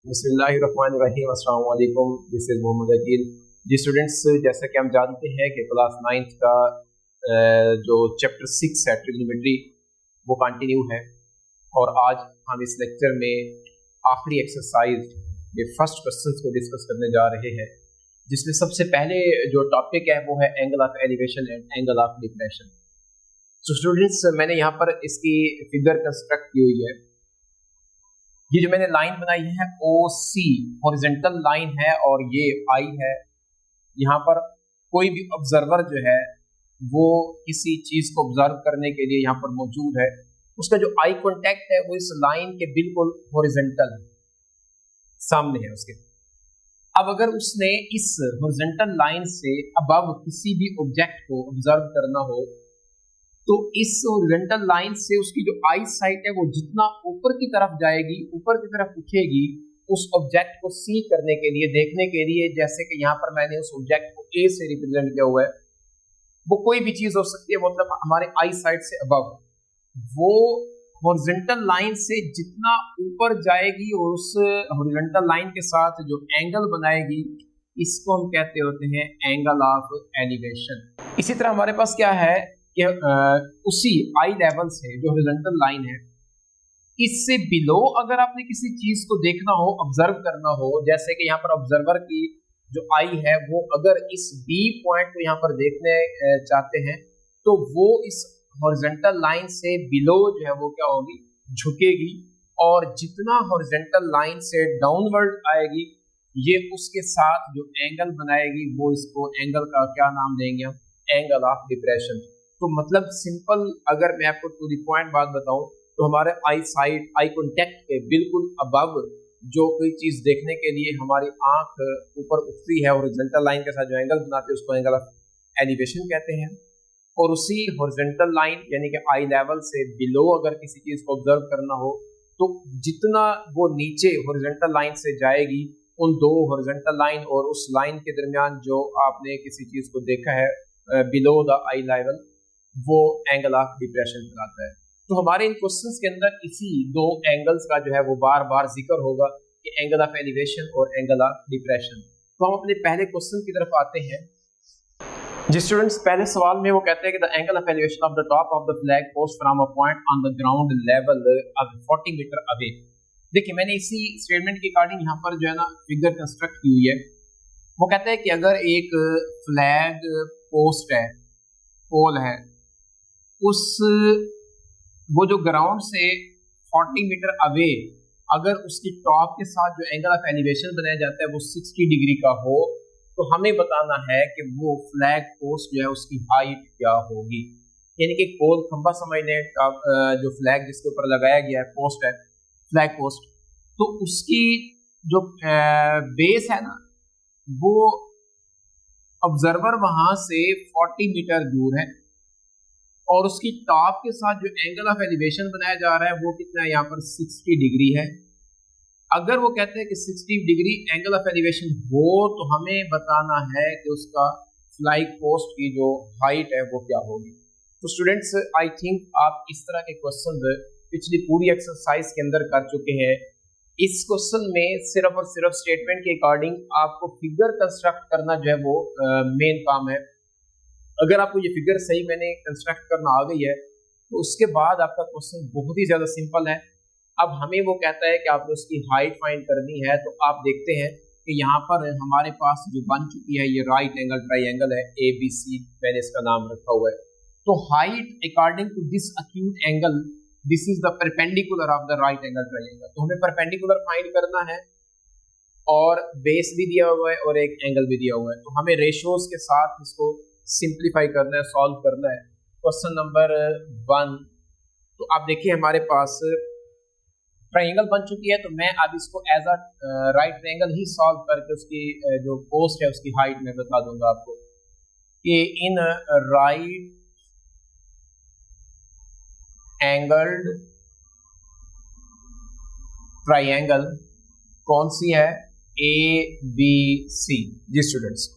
बिस्मिल्लाहिर्रहमानिर्रहीम। अस्सलाम वालेकुम। This is Mohammad Aqeel. जी स्टूडेंट्स, जैसा कि हम जानते हैं कि क्लास 9th का जो चैप्टर 6 है ट्रिग्नोमेट्री वो कंटिन्यू है और आज हम इस लेक्चर में आखिरी एक्सरसाइज के फर्स्ट क्वेश्चंस को डिस्कस करने जा रहे हैं, जिसमें सबसे पहले जो टॉपिक है वो है angle of elevation and angle of depression. तो स्टूडेंट्स, मैंने यहाँ पर इसकी फिगर कंस्ट्रक्ट की हुई है। ये जो मैंने लाइन बनाई है ओ सी हॉरिजॉन्टल लाइन है और ये आई है। यहाँ पर कोई भी ऑब्जर्वर जो है वो किसी चीज को ऑब्जर्व करने के लिए यहाँ पर मौजूद है, उसका जो आई कांटेक्ट है वो इस लाइन के बिल्कुल हॉरिजॉन्टल सामने है उसके। अब अगर उसने इस हॉरिजॉन्टल लाइन से अबव किसी भी ऑब्जेक्ट को ऑब्जर्व करना हो तो इस हॉरिजॉन्टल लाइन से उसकी जो आई साइट है वो जितना ऊपर की तरफ जाएगी, ऊपर की तरफ उठेगी उस ऑब्जेक्ट को सी करने के लिए, देखने के लिए। जैसे कि यहाँ पर मैंने उस ऑब्जेक्ट को ए से रिप्रेजेंट किया हुआ है, वो कोई भी चीज हो सकती है, मतलब हमारे आई साइट से अबव वो हॉरिजॉन्टल लाइन से जितना ऊपर जाएगी और उस हॉरिजॉन्टल लाइन के साथ जो एंगल बनाएगी, इसको हम कहते होते हैं एंगल ऑफ एलिवेशन। इसी तरह हमारे पास क्या है कि उसी आई लेवल से जो हॉरिजॉन्टल लाइन है, इससे बिलो अगर आपने किसी चीज को देखना हो, ऑब्जर्व करना हो, जैसे कि यहाँ पर ऑब्जर्वर की जो आई है वो अगर इस बी पॉइंट को यहाँ पर देखने चाहते हैं तो वो इस हॉरिजॉन्टल लाइन से बिलो जो है वो क्या होगी, झुकेगी। और जितना हॉरिजॉन्टल लाइन से डाउनवर्ड आएगी ये उसके साथ जो एंगल बनाएगी वो इसको एंगल का क्या नाम देंगे हम, एंगल ऑफ डिप्रेशन। तो मतलब सिंपल अगर मैं आपको टू द पॉइंट बात बताऊं तो हमारे आई साइड, आई कांटेक्ट के बिल्कुल अबव जो कोई चीज देखने के लिए हमारी आंख ऊपर उठती है हॉरिजॉन्टल लाइन के साथ जो एंगल बनाते हैं उसको एंगल ऑफ एलिवेशन कहते हैं। और उसी हॉरिजॉन्टल लाइन यानी कि आई लेवल से बिलो अगर किसी चीज को ऑब्जर्व करना हो तो जितना वो नीचे हॉरिजॉन्टल लाइन से जाएगी, उन दो हॉरिजॉन्टल लाइन और उस लाइन के दरमियान जो आपने किसी चीज को देखा है बिलो द आई लेवल, वो एंगल ऑफ डिप्रेशन कहलाता है। तो हमारे इन क्वेश्चंस के अंदर इसी दो एंगल्स का जो है वो बार बार जिक्र होगा कि एंगल ऑफ एलिवेशन और एंगल ऑफ डिप्रेशन। तो हम अपने पहले क्वेश्चन की तरफ आते हैं। जी स्टूडेंट्स, पहले सवाल में वो कहते हैं कि the angle of elevation of the top of the flag post from a point on the ground level of 40 metre away. देखिए, मैंने इसी स्टेटमेंट के अकॉर्डिंग यहाँ पर जो है ना फिगर कंस्ट्रक्ट की हुई है। वो कहता है कि अगर एक फ्लैग पोस्ट है, पोल है, उस वो जो ग्राउंड से 40 मीटर अवे अगर उसकी टॉप के साथ जो एंगल ऑफ एलिवेशन बनाया जाता है वो 60 डिग्री का हो तो हमें बताना है कि वो फ्लैग पोस्ट जो है उसकी हाइट क्या होगी। यानी कि पोल खंबा समझ लें, जो फ्लैग जिसके ऊपर लगाया गया है पोस्ट है, फ्लैग पोस्ट, तो उसकी जो बेस है ना वो ऑब्जर्वर वहां से 40 मीटर दूर है और उसकी टॉप के साथ जो एंगल ऑफ एलिवेशन बनाया जा रहा है वो कितना है, यहाँ पर 60 डिग्री है। अगर वो कहते हैं कि 60 डिग्री एंगल ऑफ एलिवेशन हो तो हमें बताना है कि उसका फ्लाइंग पोस्ट की जो हाइट है वो क्या होगी। तो स्टूडेंट्स, आई थिंक आप इस तरह के क्वेश्चन पिछली पूरी एक्सरसाइज के अंदर कर चुके हैं। इस क्वेश्चन में सिर्फ और सिर्फ स्टेटमेंट के अकॉर्डिंग आपको फिगर कंस्ट्रक्ट करना जो है वो मेन काम है। अगर आपको ये फिगर सही मैंने कंस्ट्रक्ट करना आ गई है तो उसके बाद आपका क्वेश्चन बहुत ही ज्यादा सिंपल है। अब हमें वो कहता है कि आपने उसकी हाइट फाइंड करनी है, तो आप देखते हैं कि यहाँ पर हमारे पास जो बन चुकी है ये राइट एंगल ट्राइंगल है, ABC मैंने इसका नाम रखा हुआ है। तो height according to this acute angle, this is the perpendicular of the right angle triangle. तो हमें परपेंडिकुलर फाइंड करना है और बेस भी दिया हुआ है और एक एंगल भी दिया हुआ है। तो हमें रेशियोज के साथ इसको सिंप्लीफाई करना है, सॉल्व करना है। क्वेश्चन नंबर 1, तो आप देखिए हमारे पास ट्रायंगल बन चुकी है, तो मैं अब इसको एज अ राइट ट्रायंगल ही सॉल्व करके उसकी जो पोस्ट है उसकी हाइट में बता दूंगा आपको कि इन राइट एंगल्ड ट्रायंगल कौन सी है, ABC। जी students,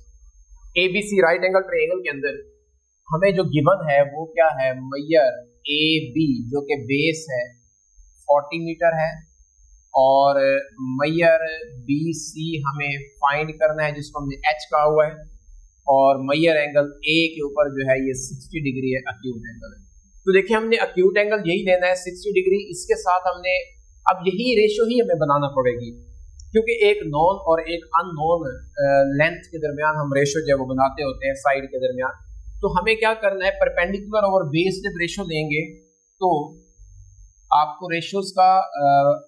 ABC right angle triangle के अंदर हमें जो गिवन है वो क्या है, मैयर AB जो कि बेस है 40 मीटर है और मैयर बी सी हमें फाइंड करना है जिसको हमने एच कहा हुआ है, और मैयर एंगल ए के ऊपर जो है ये 60 डिग्री है, अक्यूट एंगल है। तो देखिए हमने अक्यूट एंगल यही लेना है 60 डिग्री, इसके साथ हमने अब यही रेशो ही हमें बनाना पड़ेगी, क्योंकि एक नॉन और एक अननोन लेंथ के दरमियान हम रेशो जो है वो बनाते होते हैं साइड के दरमियान। तो हमें क्या करना है, परपेंडिकुलर और बेस जब रेशो देंगे तो आपको रेशोज का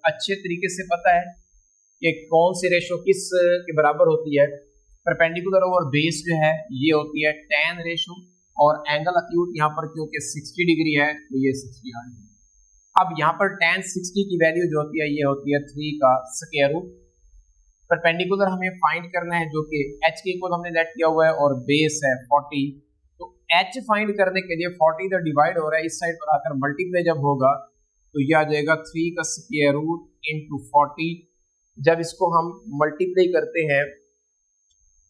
अच्छे तरीके से पता है कि कौन सी रेशो किस के बराबर होती है। परपेंडिकुलर ओवर बेस जो है ये होती है tan रेशो, और एंगल अक्यूट यहाँ पर क्योंकि 60 डिग्री है तो ये 60 आ गई। अब यहाँ पर tan 60 की वैल्यू जो होती है ये होती है 3 का स्क्वायर रूट। परपेंडिकुलर हमें फाइंड करना है जो कि h के इक्वल हमने लेट किया हुआ है, और बेस है 40। तो h फाइंड करने के लिए 40 इधर डिवाइड हो रहा है, इस साइड पर आकर मल्टीप्लाई जब होगा तो ये आ जाएगा 3 का स्क्वायर रूट इंटू 40। जब इसको हम मल्टीप्लाई करते हैं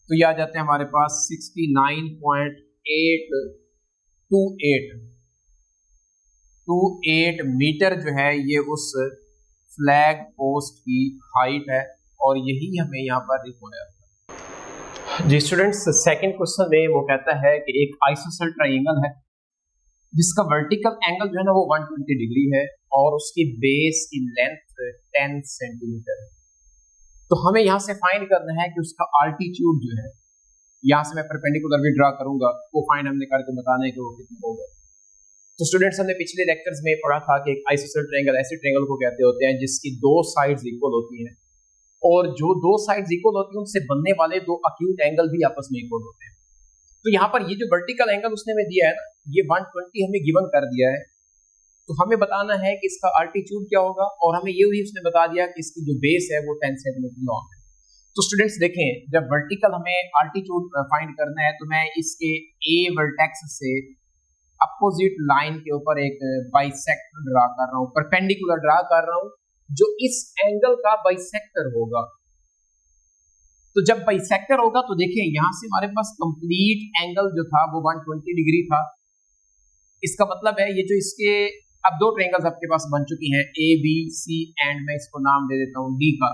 तो ये आ जाते हैं हमारे पास 69.828 मीटर जो है ये उस फ्लैग पोस्ट की हाइट है, और यही हमें यहाँ पर रिक्वायर है। जी स्टूडेंट्स, सेकंड क्वेश्चन में वो कहता है कि एक आइसोसेल ट्रायंगल है जिसका वर्टिकल एंगल जो है ना वो 120 डिग्री है, और उसकी बेस की लेंथ 10 सेंटीमीटर है। तो हमें यहाँ से फाइंड करना है कि उसका आल्टीट्यूड जो है, यहाँ से मैं परपेंडिकुलर भी ड्रा करूंगा, वो फाइंड हमने करके बताना है कि वो कितना होगा। तो स्टूडेंट्स, हमने पिछले लेक्चर्स में पढ़ा था कि एक आइसोसेल ट्रायंगल ऐसे ट्रायंगल को कहते होते हैं जिसकी दो साइड्स इक्वल होती हैं, और जो दो साइड्स इक्वल होती हैं उनसे बनने वाले दो अक्यूट एंगल भी आपस में इक्वल होते हैं। तो यहाँ पर ये जो वर्टिकल एंगल उसने हमें दिया है ना, ये 120 हमें गिवन कर दिया है। तो हमें बताना है कि इसका अल्टीट्यूड क्या होगा, और हमें ये भी उसने बता दिया कि इसकी जो बेस है वो 10 सेंटीमीटर लॉन्ग है। तो स्टूडेंट्स देखें, जब वर्टिकल हमें अल्टीट्यूड फाइंड करना है तो मैं इसके ए वर्टेक्स से अपोजिट लाइन के ऊपर एक बाइसेक्टर ड्रा कर रहा हूँ, परपेंडिकुलर ड्रा कर रहा हूँ जो इस एंगल का बाइसेक्टर होगा। तो जब बाइसेक्टर होगा तो देखिए यहाँ से हमारे पास कंप्लीट एंगल जो था वो 120 डिग्री था। इसका मतलब है ये जो इसके अब दो ट्रायंगल्स आपके पास बन चुकी हैं, ए बी सी, एंड मैं इसको नाम दे देता हूँ डी का।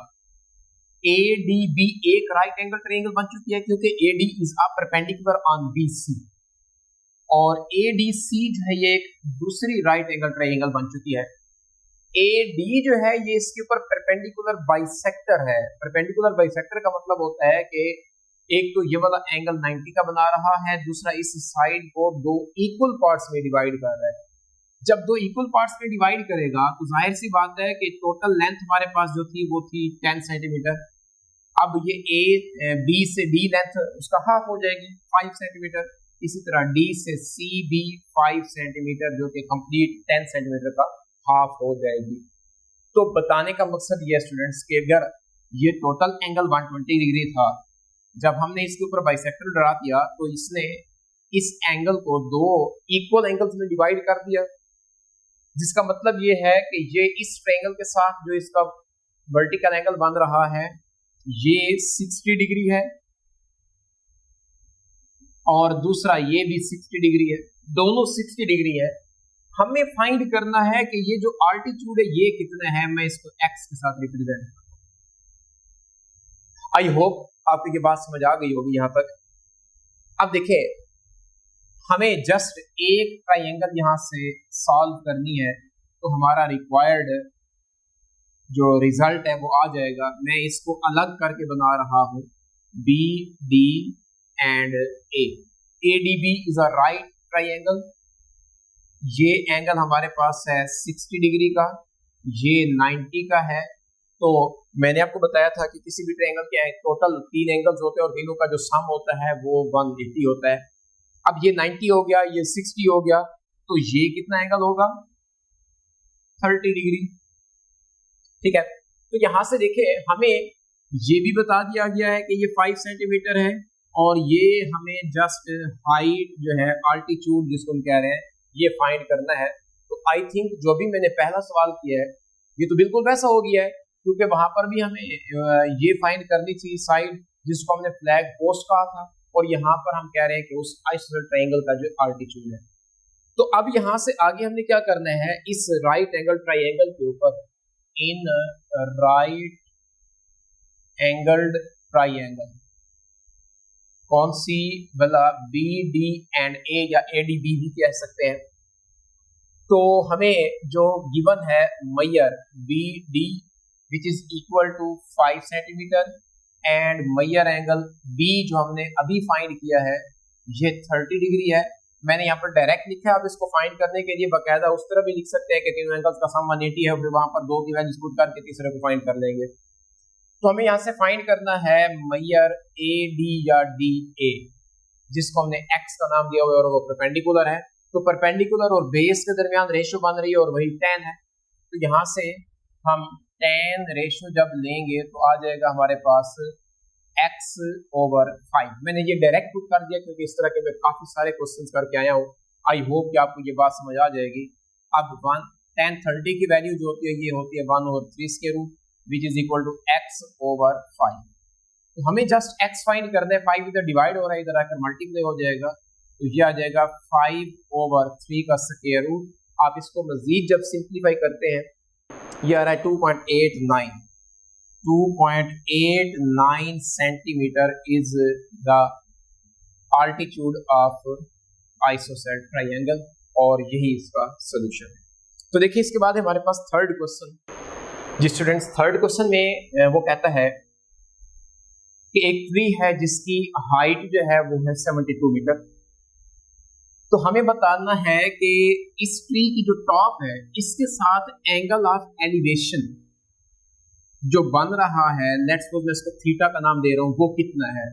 ए डी बी एक राइट एंगल ट्रायंगल बन चुकी है क्योंकि A D is a perpendicular on B C, और ए डी सी जो है ये एक दूसरी राइट एंगल ट्रायंगल बन चुकी है। ए डी जो है ये इसके ऊपर परपेंडिकुलर बाइसेक्टर है। परपेंडिकुलर बाइसेक्टर का मतलब होता है कि एक तो ये वाला एंगल 90 का बना रहा है, दूसरा इस साइड को दो इक्वल पार्ट्स में डिवाइड कर रहा है। जब दो इक्वल पार्ट्स में डिवाइड करेगा तो जाहिर सी बात है कि टोटल लेंथ हमारे पास जो थी वो थी 10 सेंटीमीटर। अब ये ए बी से डी लेंथ उसका हाफ हो जाएगी 5 सेंटीमीटर। इसी तरह डी से सी बी 5 सेंटीमीटर जो कि कंप्लीट 10 सेंटीमीटर का हाफ हो जाएगी। तो बताने का मकसद ये स्टूडेंट्स कि अगर ये टोटल एंगल 120 डिग्री था, जब हमने इसके ऊपर बाइसेक्टर ड्रा किया तो इसने इस एंगल को दो इक्वल एंगल्स में डिवाइड कर दिया, जिसका मतलब ये है कि ये इस ट्रायंगल के साथ जो इसका वर्टिकल एंगल बन रहा है ये 60 डिग्री है, और दूसरा ये भी 60 डिग्री है, दोनों 60 डिग्री है। हमें फाइंड करना है कि ये जो आल्टीट्यूड है ये कितना है। मैं इसको x के साथ रिप्रेजेंट करता हूं। आई होप आपको ये बात समझ आ गई होगी यहां तक। अब देखिए, हमें जस्ट एक ट्रायंगल यहां से सॉल्व करनी है तो हमारा रिक्वायर्ड जो रिजल्ट है वो आ जाएगा। मैं इसको अलग करके बना रहा हूं, B D and A D B is a right triangle. ये एंगल हमारे पास है 60 डिग्री का, ये 90 का है। तो मैंने आपको बताया था कि किसी भी ट्रायंगल के टोटल 3 एंगल्स होते हैं और तीनों का जो सम होता है वो 180 होता है। अब ये 90 हो गया, ये 60 हो गया, तो ये कितना एंगल होगा 30 डिग्री। ठीक है, तो यहां से देखिए हमें ये भी बता दिया गया है कि ये 5 सेंटीमीटर है, और ये हमें जस्ट हाइट जो है आल्टीट्यूड जिसको हम कह रहे हैं ये फाइंड करना है। तो आई थिंक जो भी मैंने पहला सवाल किया है ये तो बिल्कुल वैसा हो गया है, क्योंकि वहां पर भी हमें ये फाइंड करनी थी साइड जिसको हमने फ्लैग पोस्ट कहा था, और यहाँ पर हम कह रहे हैं कि उस आइसोसेलेस ट्रायंगल का जो आल्टीट्यूड है। तो अब यहाँ से आगे हमने क्या करना है, इस राइट एंगल ट्रायंगल के ऊपर इन राइट एंगल्ड ट्राइंगल। कौन सी वाला? बी डी एंड ए या ए डी बी भी कह सकते हैं। तो हमें जो गिवन है mayor B D which is equal to 5 centimetre and mayor angle B जो हमने अभी फाइंड किया है ये 30 डिग्री है। मैंने यहाँ पर डायरेक्ट लिखा है, आप इसको फाइंड करने के लिए बकायदा उस तरह भी लिख सकते हैं कि तीनों एंगल्स का सम 180 है, फिर वहां पर दो की वैल्यूज पुट करके तीसरे को फाइंड कर लेंगे। तो हमें यहाँ से फाइंड करना है मैयर ए डी या डी ए, जिसको हमने एक्स का नाम दिया हुआ है और वो परपेंडिकुलर है। तो परपेंडिकुलर और बेस के दरमियान रेशियो बन रही है और वही 10 है। तो यहाँ से हम 10 रेशियो जब लेंगे तो आ जाएगा हमारे पास x/5। मैंने ये डायरेक्ट पुट कर दिया क्योंकि इस तरह के मैं काफी सारे क्वेश्चंस करके आया हूँ। आई होप कि आपको ये बात समझ आ जाएगी। अब 10 30 की वैल्यू जो होती है ये होती है 1/3 के root which is equal to x/5। तो हमें जस्ट x फाइंड करना है, 5 इधर डिवाइड हो रहा है, इधर आकर मल्टीप्लाई हो जाएगा, तो ये आ जाएगा 5/3 का स्क्वायर रूट। आप इसको मजीद जब सिंप्लीफाई करते हैं ये आ रहा है 2.89 centimetre is the altitude of isosceles triangle, और यही इसका सोल्यूशन है। तो देखिए इसके बाद हमारे पास थर्ड क्वेश्चन। जी स्टूडेंट्स, थर्ड क्वेश्चन में वो कहता है कि एक ट्री है जिसकी हाइट जो है वो है 72 मीटर। तो हमें बताना है कि इस ट्री की जो टॉप है इसके साथ एंगल ऑफ एलिवेशन जो बन रहा है, लेट्स सपोज मैं इसको थीटा का नाम दे रहा हूं, वो कितना है।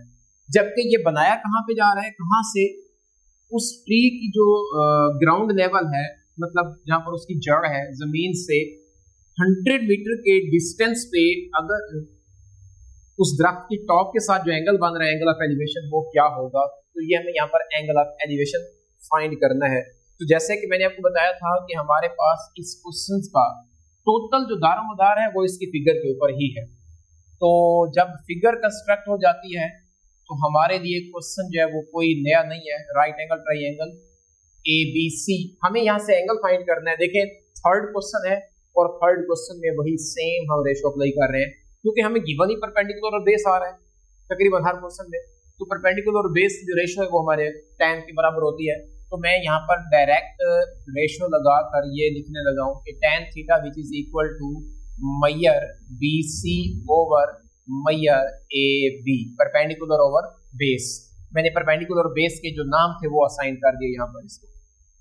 जबकि ये बनाया कहां पे जा रहा है, कहां से? उस ट्री की जो ग्राउंड लेवल है, मतलब जहां पर उसकी जड़ है जमीन से 100 मीटर के डिस्टेंस पे अगर उस दरख्त की टॉप के साथ जो एंगल बन रहा है, एंगल ऑफ एलिवेशन, वो क्या होगा। तो ये हमें यहाँ पर एंगल ऑफ एलिवेशन फाइंड करना है। तो जैसे कि मैंने आपको बताया था कि हमारे पास इस क्वेश्चन का टोटल जो दारोमदार है वो इसकी फिगर के ऊपर ही है। तो जब फिगर कंस्ट्रक्ट हो जाती है तो हमारे लिए क्वेश्चन जो है वो कोई नया नहीं है। राइट एंगल ट्राइंगल ABC, हमें यहाँ से एंगल फाइंड करना है। देखें थर्ड क्वेश्चन है और थर्ड क्वेश्चन में वही सेम हम रेशो अप्लाई कर रहे हैं क्योंकि हमें गिवन ही परपेंडिकुलर और बेस आ रहा है तकरीबन हर क्वेश्चन में। तो परपेंडिकुलर और बेस जो रेशो है वो हमारे tan के बराबर होती है। तो मैं यहाँ पर डायरेक्ट रेशो लगा कर ये लिखने लगा हूँ कि tan theta which is equal to mayor BC over mayor AB, perpendicular over base. मैंने परपेंडिकुलर और बेस के जो नाम थे वो असाइन कर दिए यहाँ पर इसको।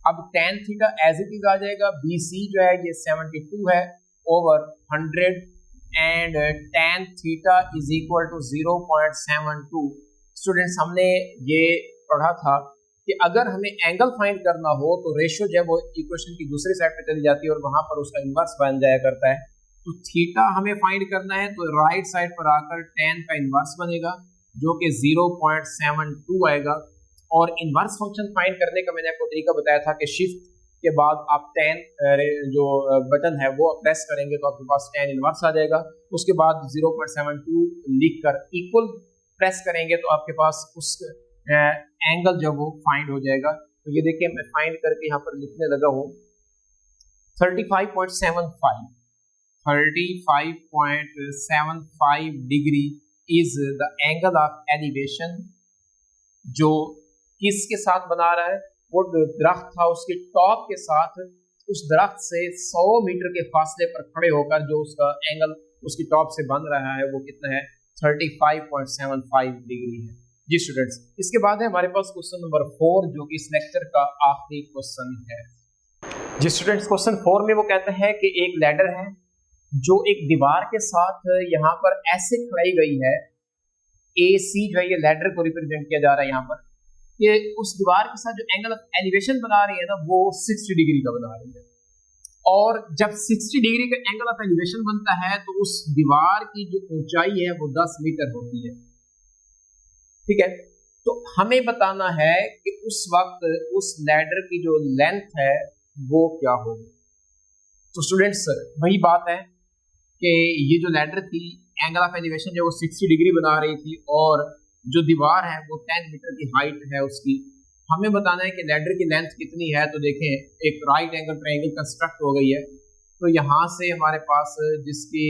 अब tan theta as it is आ जाएगा, BC जो है ये 72 है over 100 and tan theta is equal to 0.72। Students हमने ये पढ़ा था कि अगर हमें एंगल फाइंड करना हो तो रेशियो जो है वो इक्वेशन की दूसरी साइड पे चली जाती है और वहां पर उसका इन्वर्स बन जाया करता है। तो थीटा हमें फाइंड करना है तो राइट साइड पर आकर tan का इन्वर्स बनेगा जो कि 0.72 आएगा। और इन्वर्स फंक्शन फाइंड करने का मैंने आपको तरीका बताया था कि शिफ्ट के बाद आप tan जो बटन है वो प्रेस करेंगे तो आपके पास tan इन्वर्स आ जाएगा। उसके बाद 0.72 लिखकर इक्वल प्रेस करेंगे तो आपके पास उस एंगल जो वो फाइंड हो जाएगा। तो ये देखिए मैं फाइंड करके यहाँ पर लिखने लगा हूँ 35.75 degree is the angle of elevation जो किसके साथ बना रहा है, वो दरख्त था उसके टॉप के साथ उस दरख्त से 100 मीटर के फासले पर खड़े होकर जो उसका एंगल उसकी टॉप से बन रहा है वो कितना है, 35.75 डिग्री है। जी स्टूडेंट्स, इसके बाद है हमारे पास क्वेश्चन नंबर 4 जो कि इस लेक्चर का आखिरी क्वेश्चन है। जी स्टूडेंट्स, क्वेश्चन 4 में वो कहता है कि एक लैडर है जो एक दीवार के साथ यहाँ पर ऐसे खड़ी गई है, AC जो है ये लैडर को रिप्रेजेंट किया जा रहा है यहाँ पर, कि उस दीवार के साथ जो एंगल ऑफ एलिवेशन बना रही है ना वो 60 डिग्री का बना रही है। और जब 60 डिग्री का एंगल ऑफ एलिवेशन बनता है तो उस दीवार की जो ऊंचाई है वो 10 मीटर होती है। ठीक है, तो हमें बताना है कि उस वक्त उस लैडर की जो लेंथ है वो क्या होगी। तो स्टूडेंट्स वही बात है कि ये जो लैडर थी एंगल ऑफ एलिवेशन जो वो 60 डिग्री बना रही थी और जो दीवार है वो 10 मीटर की हाइट है उसकी। हमें बताना है कि लैडर की लेंथ कितनी है। तो देखें एक राइट एंगल ट्रायंगल कंस्ट्रक्ट हो गई है। तो यहाँ से हमारे पास जिसकी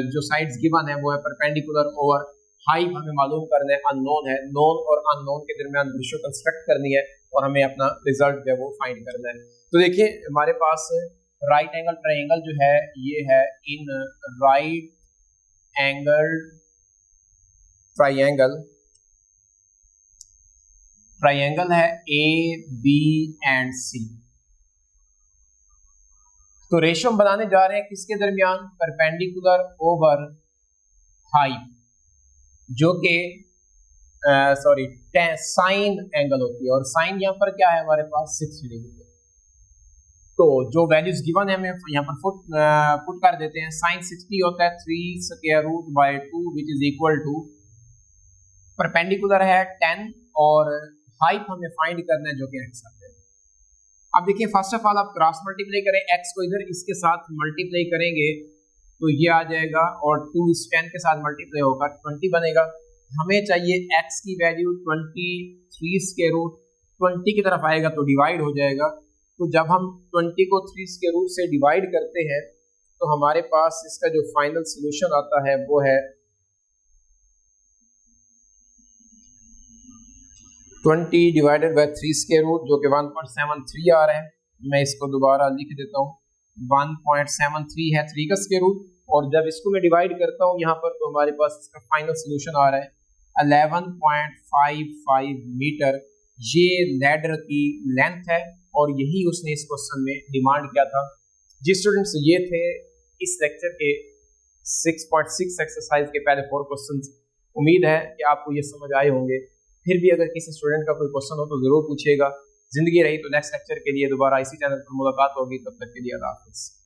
जो साइड्स गिवन है वो है परपेंडिकुलर ओवर हाइट, हमें मालूम करना है, अननोन है, नोन और अननोन के दरमियान रेशियो कंस्ट्रक्ट करनी है और हमें अपना रिजल्ट जो है वो फाइंड करना है। तो देखिए हमारे पास राइट एंगल ट्रायंगल जो है ये है इन राइट एंगल ट्रायंगल है ए बी एंड सी। तो रेशियो हम बनाने जा रहे हैं किसके दरमियान, परपेंडिकुलर ओवर हाइट, जो कि साइन एंगल होती है और साइन यहाँ पर क्या है हमारे पास 60 डिग्री। तो जो वैल्यूज गिवन है हमें यहाँ पर पुट कर देते हैं। साइन 60 होता है 3 square root by 2 which is equal to, perpendicular है 10 और हाइट हमें फाइंड करना है जो कि x है। अब देखिए फर्स्ट ऑफ ऑल आप क्रॉस मल्टीप्लाई करें, x को इधर इसके साथ मल्टीप्लाई करेंगे तो ये आ जाएगा और 2 इस 10 के साथ मल्टीप्लाई होगा 20 बनेगा। हमें चाहिए x की वैल्यू 23 स्क्वायर रूट, 20 की तरफ आएगा तो डिवाइड हो जाएगा। तो जब हम 20 को 3 स्क्वायर रूट से डिवाइड करते हैं तो हमारे पास इसका जो फाइनल सोल्यूशन आता है वो है 20 डिवाइडेड बाय 3 स्क्वायर रूट जो कि 1.73 आ रहा है। मैं इसको दोबारा लिख देता हूँ, 1.73 है 3 का स्क्वायर रूट और जब इसको मैं डिवाइड करता हूँ यहाँ पर तो हमारे पास इसका फाइनल सोल्यूशन आ रहा है 11.55 मीटर। ये लैडर की लेंथ है और यही उसने इस क्वेश्चन में डिमांड किया था। जिस स्टूडेंट्स ये थे इस लेक्चर के 6.6 एक्सरसाइज के पहले 4 क्वेश्चंस, उम्मीद है कि आपको ये समझ आए होंगे। फिर भी अगर किसी स्टूडेंट का कोई क्वेश्चन हो तो जरूर पूछिएगा। जिंदगी रही तो नेक्स्ट लेक्चर के लिए दोबारा इसी चैनल पर मुलाकात होगी, तब तक के लिए अल्लाह हाफिज़।